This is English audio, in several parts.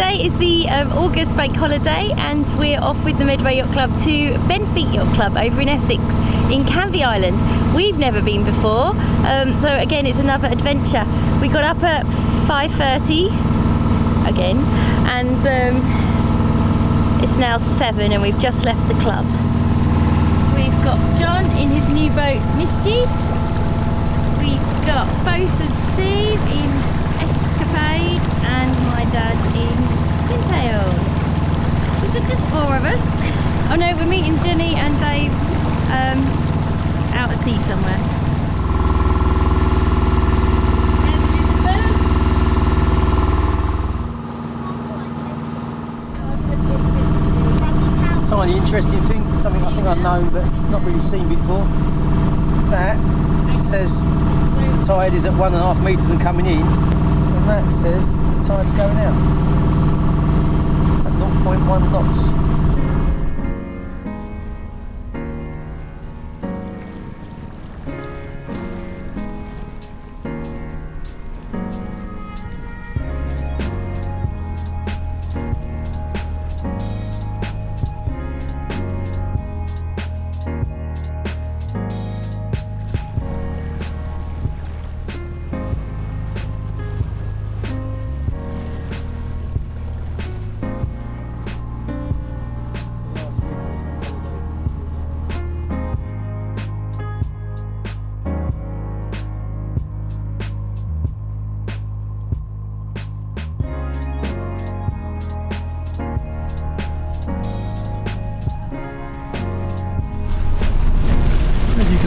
today is the August bank holiday and we're off with the Medway Yacht Club to Benfleet Yacht Club over in Essex in Canvey Island. We've never been before, so again it's another adventure. We got up at 5:30 again and it's now 7 and we've just left the club. So we've got John in his new boat Mischief, we've got Bosun Steve in Escapade and my dad in Pintail. Is it just 4 of us? Oh no, we're meeting Jenny and Dave out at sea somewhere. There's Elizabeth. Tiny interesting thing, something I think I've known but not really seen before. That says the tide is at 1.5 metres and coming in, and that says the tide's going out at 0.1 knots.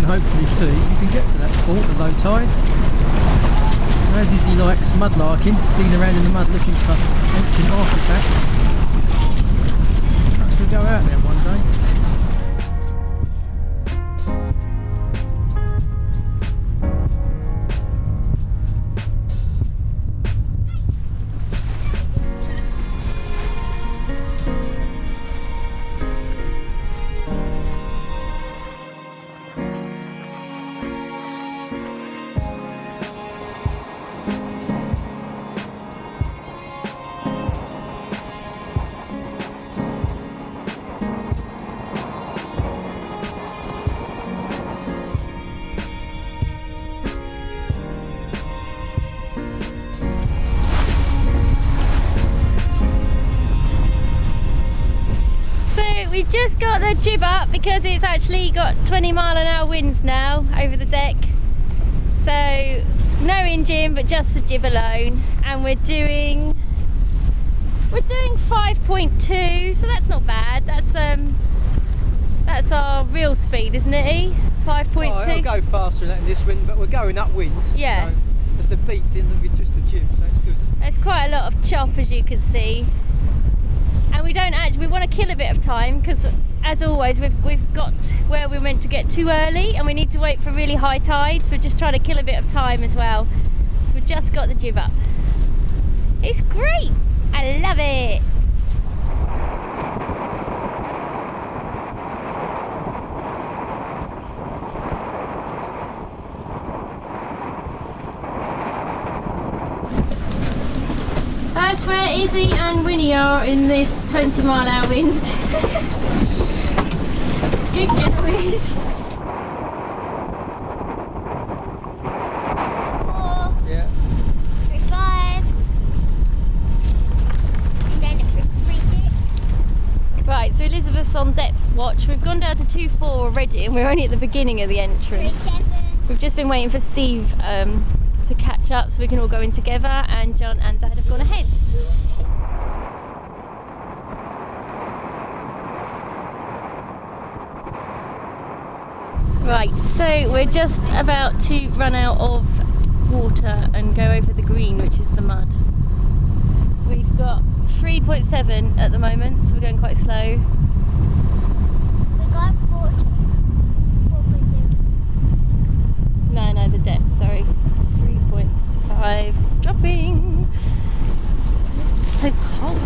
Hopefully see, you can get to that fort at low tide. As he likes mudlarking, digging around in the mud looking for ancient artefacts. Perhaps we'll go out there one day. We've just got the jib up because it's actually got 20-mile-an-hour winds now over the deck. So no engine, but just the jib alone, and we're doing 5.2, so that's not bad. That's our real speed, isn't it? E? 5.2. Oh, it'll go faster than that in this wind, but we're going upwind. Yeah. So there's the beats in with just the jib, so it's good. There's quite a lot of chop, as you can see. And we want to kill a bit of time because, as always, we've got where we're meant to get too early and we need to wait for really high tide, so we're just trying to kill a bit of time as well. So we've just got the jib up. It's great! I love it! That's where Izzy and Winnie are in this 20-mile-an-hour winds. Good getaways. 4. Yeah. 3.5. Stand at 3.6. Right, so Elizabeth's on depth watch. We've gone down to 2.4 already and we're only at the beginning of the entrance. 3.7. We've just been waiting for Steve to catch up so we can all go in together, and John and Dad have gone ahead. Right, so we're just about to run out of water and go over the green, which is the mud. We've got 3.7 at the moment, so we're going quite slow. We got 4.0. No, the depth, sorry. 3.5, it's dropping. So cold.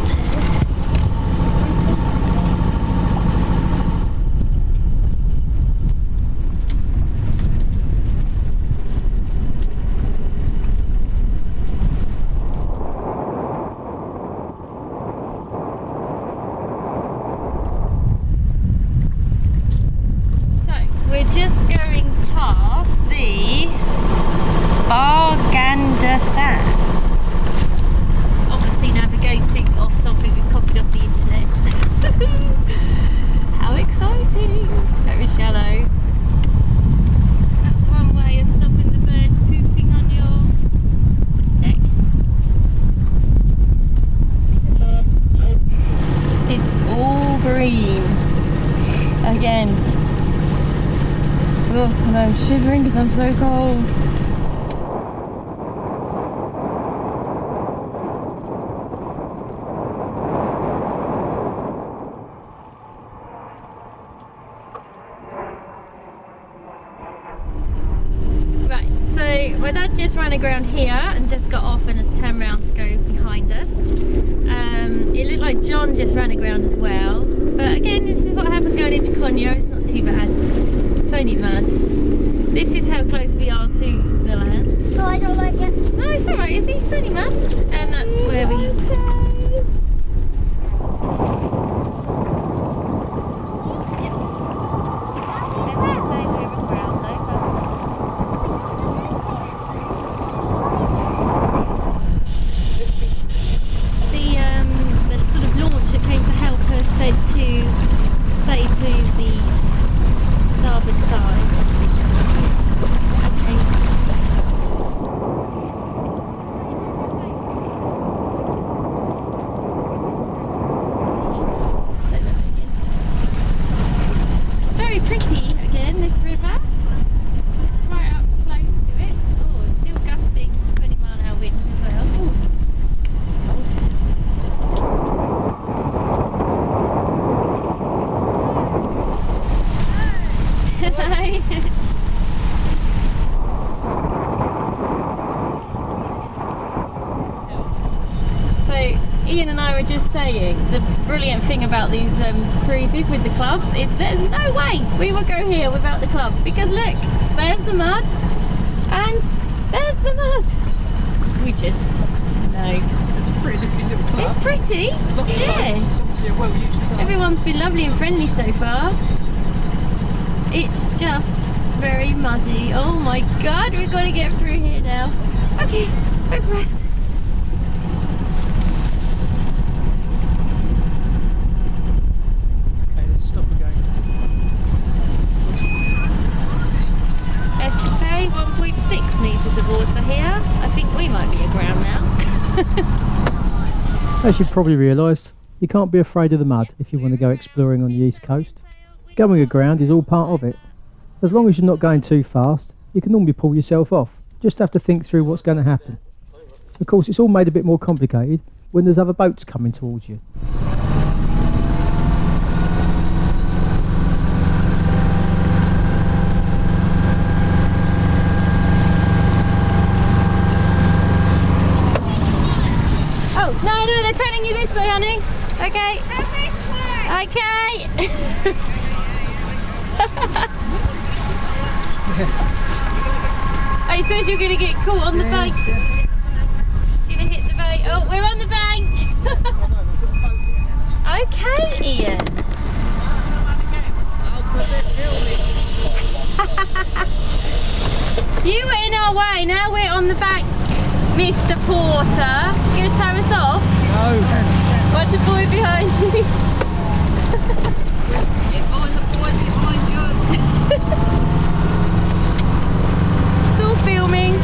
Oh, and I'm shivering because I'm so cold. Right, so my dad just ran aground here and just got off and has turned round to go behind us. It looked like John just ran aground as well. But again, this is what happened going into Cognac. It's not too bad. It's only mud. This is how close we are to the land. Oh, I don't like it. No, it's alright, is it? It's only mud. And that's where we... The sort of launch that came to help us said to stay to the starboard side. Okay. Say that again. It's very pretty again, this river. Right up close to it. Oh, it's still gusting 20-mile-an-hour winds as well. Ooh. So Ian and I were just saying the brilliant thing about these cruises with the clubs is there's no way we would go here without the club, because look, there's the mud and there's the mud. We just know. It's a pretty looking little club. It's pretty. Lots of Yeah. boats. It's obviously a well-used club. Everyone's been lovely and friendly so far. It's just very muddy. Oh my god, we've got to get through here now. Okay, quick rest. Okay, let's stop again. Escapade, 1.6 metres of water here. I think we might be aground now. As you've probably realised, you can't be afraid of the mud if you want to go exploring on the east coast. Going aground is all part of it. As long as you're not going too fast, you can normally pull yourself off. Just have to think through what's going to happen. Of course, it's all made a bit more complicated when there's other boats coming towards you. Oh, no, they're telling you this way, honey. Okay. Okay. Oh, it says you're going to get caught on the bank. Yes. Going to hit the bank. Oh, we're on the bank. Okay, Ian. You were in our way, now we're on the bank. Mr. Porter, you going to tear us off? No. Watch the boy behind you. It's all filming.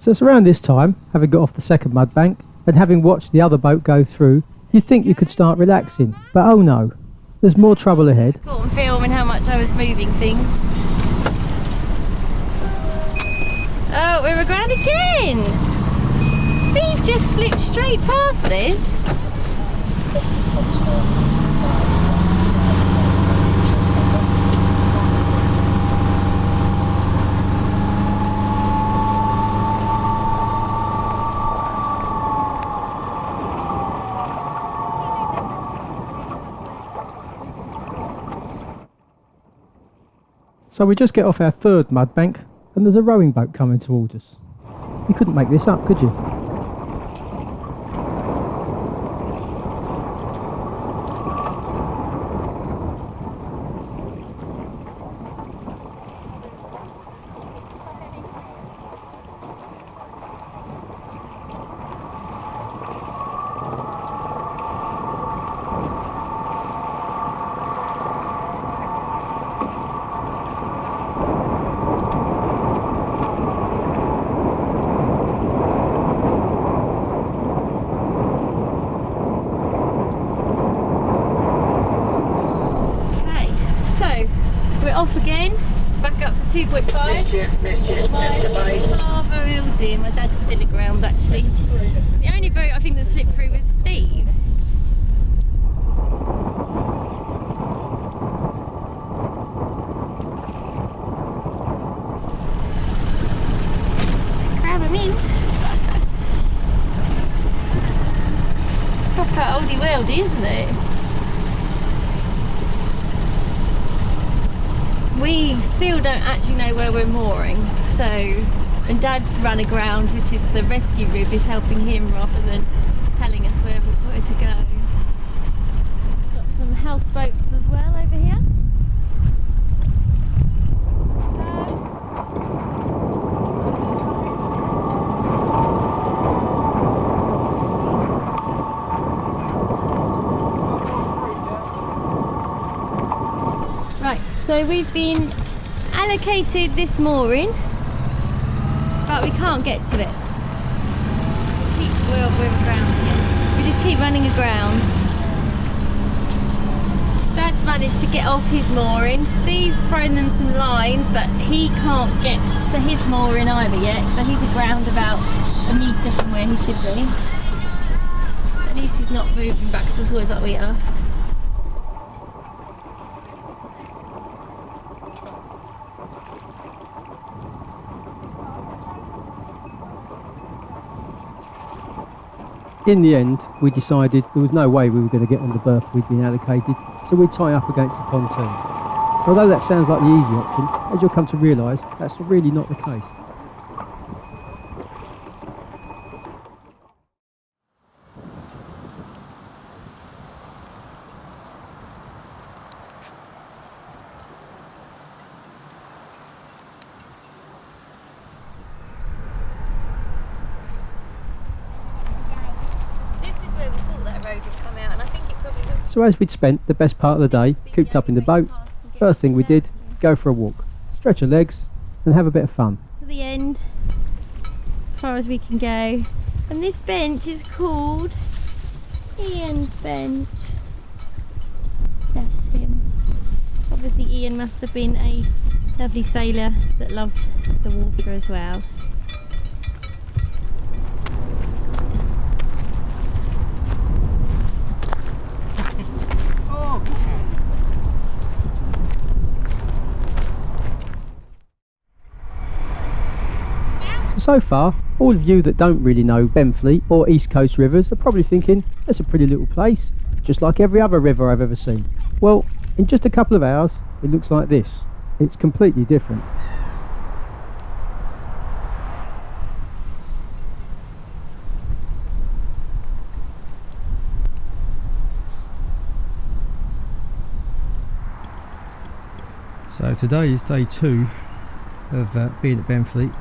So it's around this time, having got off the second mud bank and having watched the other boat go through, you'd think you could start relaxing, but oh no, there's more trouble ahead. Caught on film and how much I was moving things. Oh, we're aground again! Steve just slipped straight past this. So we just get off our third mud bank and there's a rowing boat coming towards us. You couldn't make this up, could you? Oh, very oh dear, my dad's still aground actually. The only boat I think that slipped through was Steve. Cram him in. Proper oldie worldy, isn't it? We still don't actually know where we're mooring, so, and Dad's run aground, which is the rescue rib, is helping him rather than telling us where to go. Got some houseboats as well over here. Right, so we've been allocated this mooring, but we can't get to it. We're aground again. We just keep running aground. Dad's managed to get off his mooring. Steve's thrown them some lines, but he can't get to his mooring either yet, so he's aground about a metre from where he should be. At least he's not moving back towards like we are. In the end, we decided there was no way we were going to get on the berth we'd been allocated, so we'd tie up against the pontoon. Although that sounds like the easy option, as you'll come to realise, that's really not the case. So as we'd spent the best part of the day cooped up in the boat, first thing we did, go for a walk, stretch our legs and have a bit of fun. To the end, as far as we can go. And this bench is called Ian's bench. That's him. Obviously Ian must have been a lovely sailor that loved the water as well. So far, all of you that don't really know Benfleet or East Coast rivers are probably thinking, that's a pretty little place, just like every other river I've ever seen. Well, in just a couple of hours, it looks like this. It's completely different. So today is day 2 of being at Benfleet.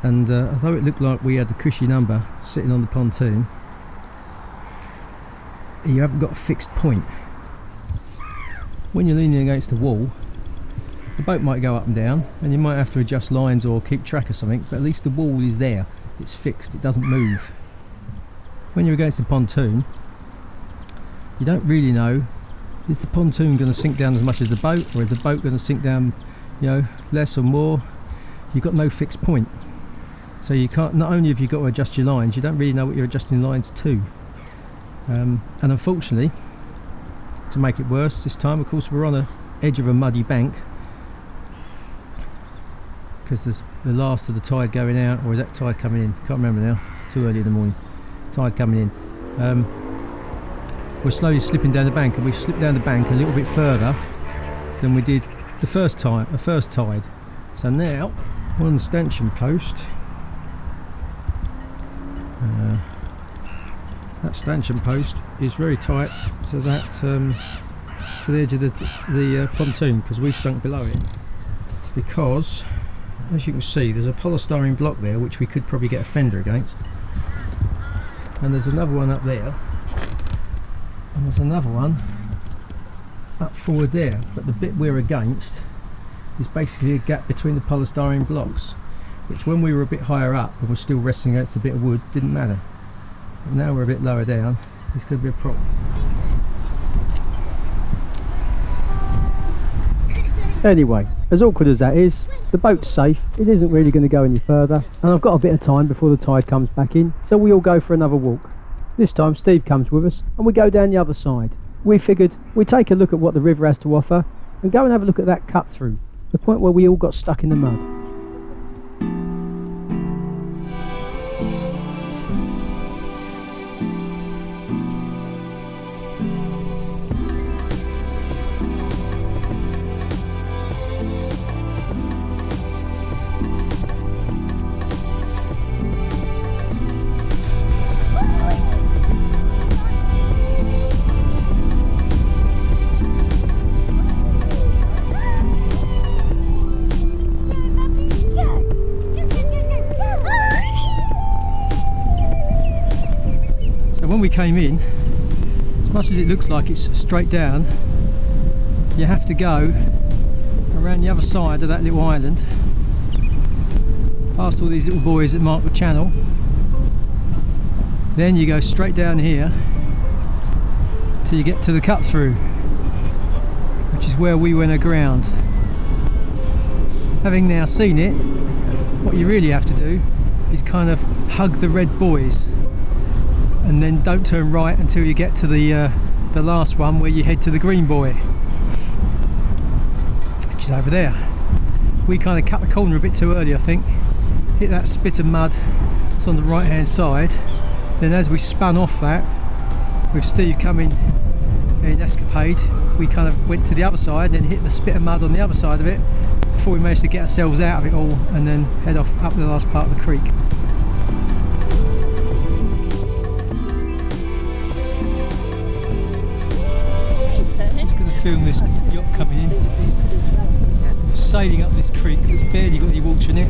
And although it looked like we had the cushy number sitting on the pontoon, you haven't got a fixed point. When you're leaning against the wall, the boat might go up and down and you might have to adjust lines or keep track of something, but at least the wall is there, it's fixed, it doesn't move. When you're against the pontoon, you don't really know, is the pontoon going to sink down as much as the boat, or is the boat going to sink down, less or more? You've got no fixed point. So you can't, not only have you got to adjust your lines, you don't really know what you're adjusting lines to. And unfortunately, to make it worse, this time of course we're on the edge of a muddy bank, because there's the last of the tide going out, or is that tide coming in? Can't remember now, it's too early in the morning. Tide coming in. We're slowly slipping down the bank, and we've slipped down the bank a little bit further than we did the first tide. So now we're on the stanchion post. That stanchion post is very tight to that to the edge of the pontoon, because we've sunk below it. Because, as you can see, there's a polystyrene block there which we could probably get a fender against, and there's another one up there, and there's another one up forward there. But the bit we're against is basically a gap between the polystyrene blocks, which when we were a bit higher up and we're still resting against a bit of wood didn't matter. But now we're a bit lower down, it's going to be a problem. Anyway, as awkward as that is, the boat's safe, it isn't really going to go any further, and I've got a bit of time before the tide comes back in, so we all go for another walk. This time Steve comes with us and we go down the other side. We figured we'd take a look at what the river has to offer and go and have a look at that cut through, the point where we all got stuck in the mud. When we came in, as much as it looks like it's straight down, you have to go around the other side of that little island, past all these little buoys that mark the channel. Then you go straight down here till you get to the cut through, which is where we went aground. Having now seen it, what you really have to do is kind of hug the red buoys and then don't turn right until you get to the last one, where you head to the green buoy, which is over there. We kind of cut the corner a bit too early, I think, hit that spit of mud that's on the right hand side. Then as we spun off that, with Steve coming in escapade, we kind of went to the other side and then hit the spit of mud on the other side of it before we managed to get ourselves out of it all and then head off up the last part of the creek. Film this yacht coming in, sailing up this creek that's barely got any water in it.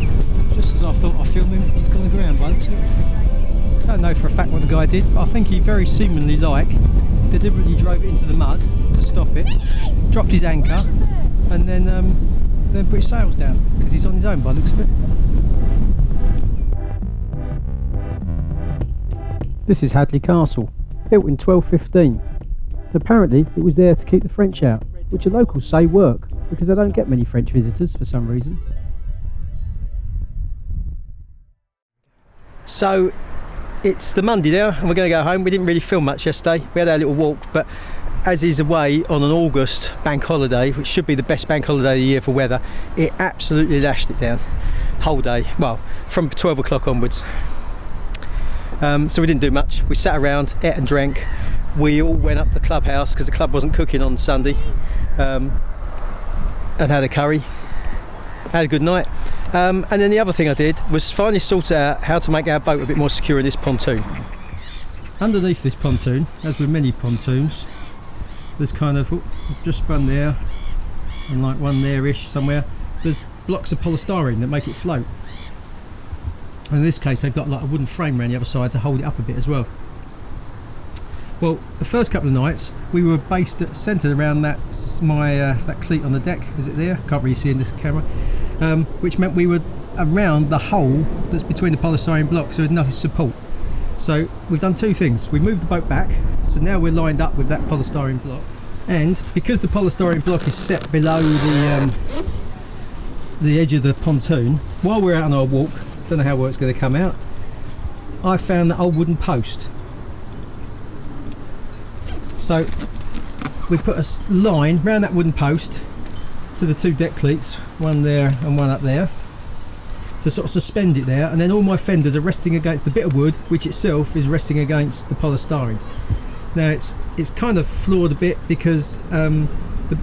Just as I thought I'd film him, he's gone aground by the looks of it. Don't know for a fact what the guy did, but I think he very seemingly deliberately drove it into the mud to stop it, dropped his anchor, and then put his sails down because he's on his own by the looks of it. This is Hadley Castle, built in 1215. Apparently it was there to keep the French out, which the locals say work because they don't get many French visitors for some reason. So it's the Monday now and we're going to go home. We didn't really film much yesterday, we had our little walk, but as is away on an August bank holiday, which should be the best bank holiday of the year for weather, it absolutely lashed it down whole day, well, from 12 o'clock onwards. So we didn't do much. We sat around, ate and drank. We all went up the clubhouse because the club wasn't cooking on Sunday, and had a curry, had a good night. And then the other thing I did was finally sort out how to make our boat a bit more secure in this pontoon. Underneath this pontoon, as with many pontoons, there's kind of, just spun there and like one there-ish somewhere, there's blocks of polystyrene that make it float. And in this case they've got like a wooden frame around the other side to hold it up a bit as well. Well, the first couple of nights we were centred around that cleat on the deck. Is it there? Can't really see in this camera. Which meant we were around the hole that's between the polystyrene blocks, so there's enough support. So we've done two things. We've moved the boat back, so now we're lined up with that polystyrene block. And because the polystyrene block is set below the edge of the pontoon, while we're out on our walk, don't know how well it's going to come out, I found that old wooden post. So we put a line round that wooden post to the two deck cleats, one there and one up there, to sort of suspend it there, and then all my fenders are resting against the bit of wood, which itself is resting against the polystyrene. Now it's kind of flawed a bit because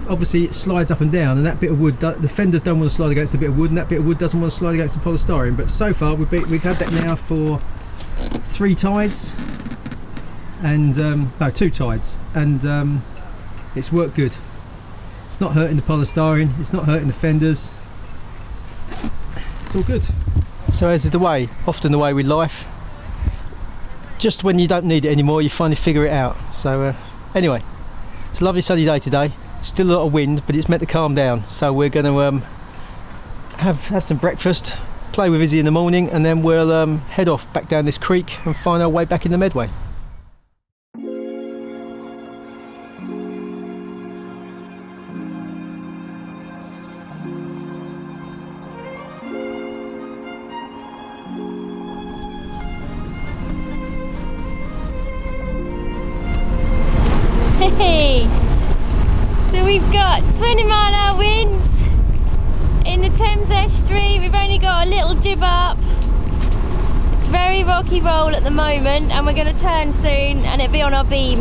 obviously it slides up and down, and that bit of wood, the fenders don't want to slide against the bit of wood, and that bit of wood doesn't want to slide against the polystyrene. But so far we've had that now for 3 tides. And no, 2 tides, and it's worked good. It's not hurting the polystyrene, it's not hurting the fenders, it's all good. So as is often the way with life, just when you don't need it anymore you finally figure it out. So anyway, it's a lovely sunny day today, still a lot of wind, but it's meant to calm down, so we're going to have some breakfast, play with Izzy in the morning, and then we'll head off back down this creek and find our way back in the Medway. we've got 20-mile-an-hour winds in the Thames estuary. We've only got a little jib up. It's very rocky roll at the moment, and we're going to turn soon and it'll be on our beam.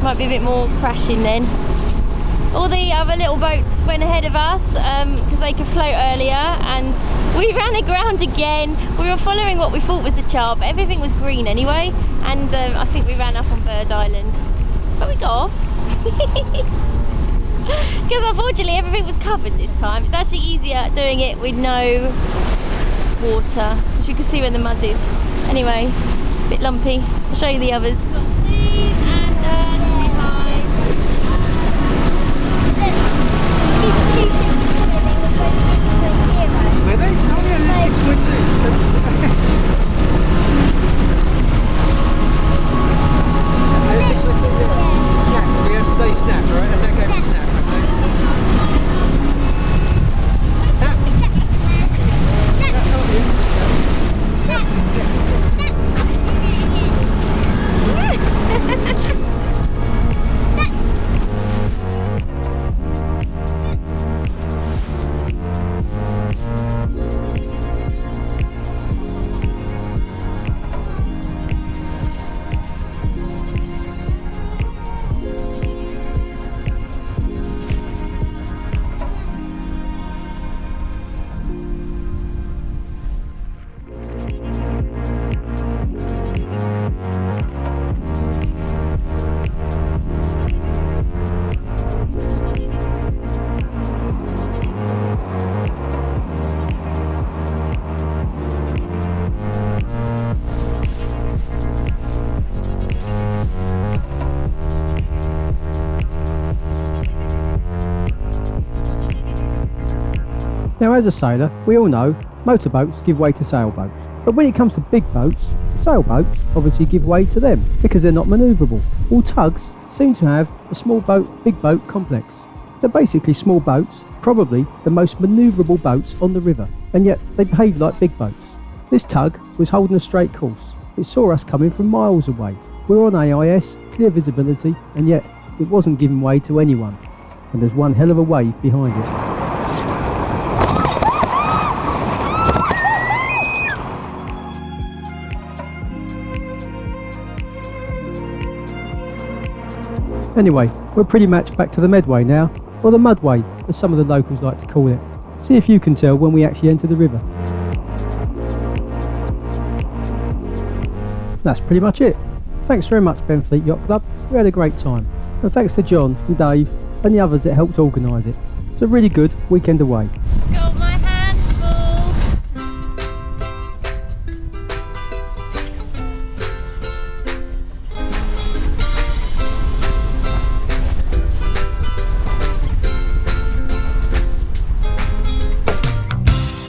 Might be a bit more crashing then. All the other little boats went ahead of us because they could float earlier, and we ran aground again. We were following what we thought was the chart, but everything was green anyway, and I think we ran up on Bird Island, but we got off. Because unfortunately everything was covered this time. It's actually easier doing it with no water, as you can see where the mud is. Anyway, it's a bit lumpy. I'll show you the others. We've got Steve and behind. Just 2 seconds ago they were both 6.0. Were they? Oh yeah, they're 6.2. They're 6.2, yeah. Snap. We have to say snap, right? That's how it goes, snap, okay? Snap. Oh, yeah, just snap. Now, as a sailor, we all know motorboats give way to sailboats. But when it comes to big boats, sailboats obviously give way to them because they're not manoeuvrable. All tugs seem to have a small boat, big boat complex. They're basically small boats, probably the most manoeuvrable boats on the river, and yet they behave like big boats. This tug was holding a straight course. It saw us coming from miles away. We're on AIS, clear visibility, and yet it wasn't giving way to anyone. And there's one hell of a wave behind it. Anyway, we're pretty much back to the Medway now, or the Mudway, as some of the locals like to call it. See if you can tell when we actually enter the river. That's pretty much it. Thanks very much, Benfleet Yacht Club. We had a great time. And thanks to John and Dave and the others that helped organise it. It's a really good weekend away. Go.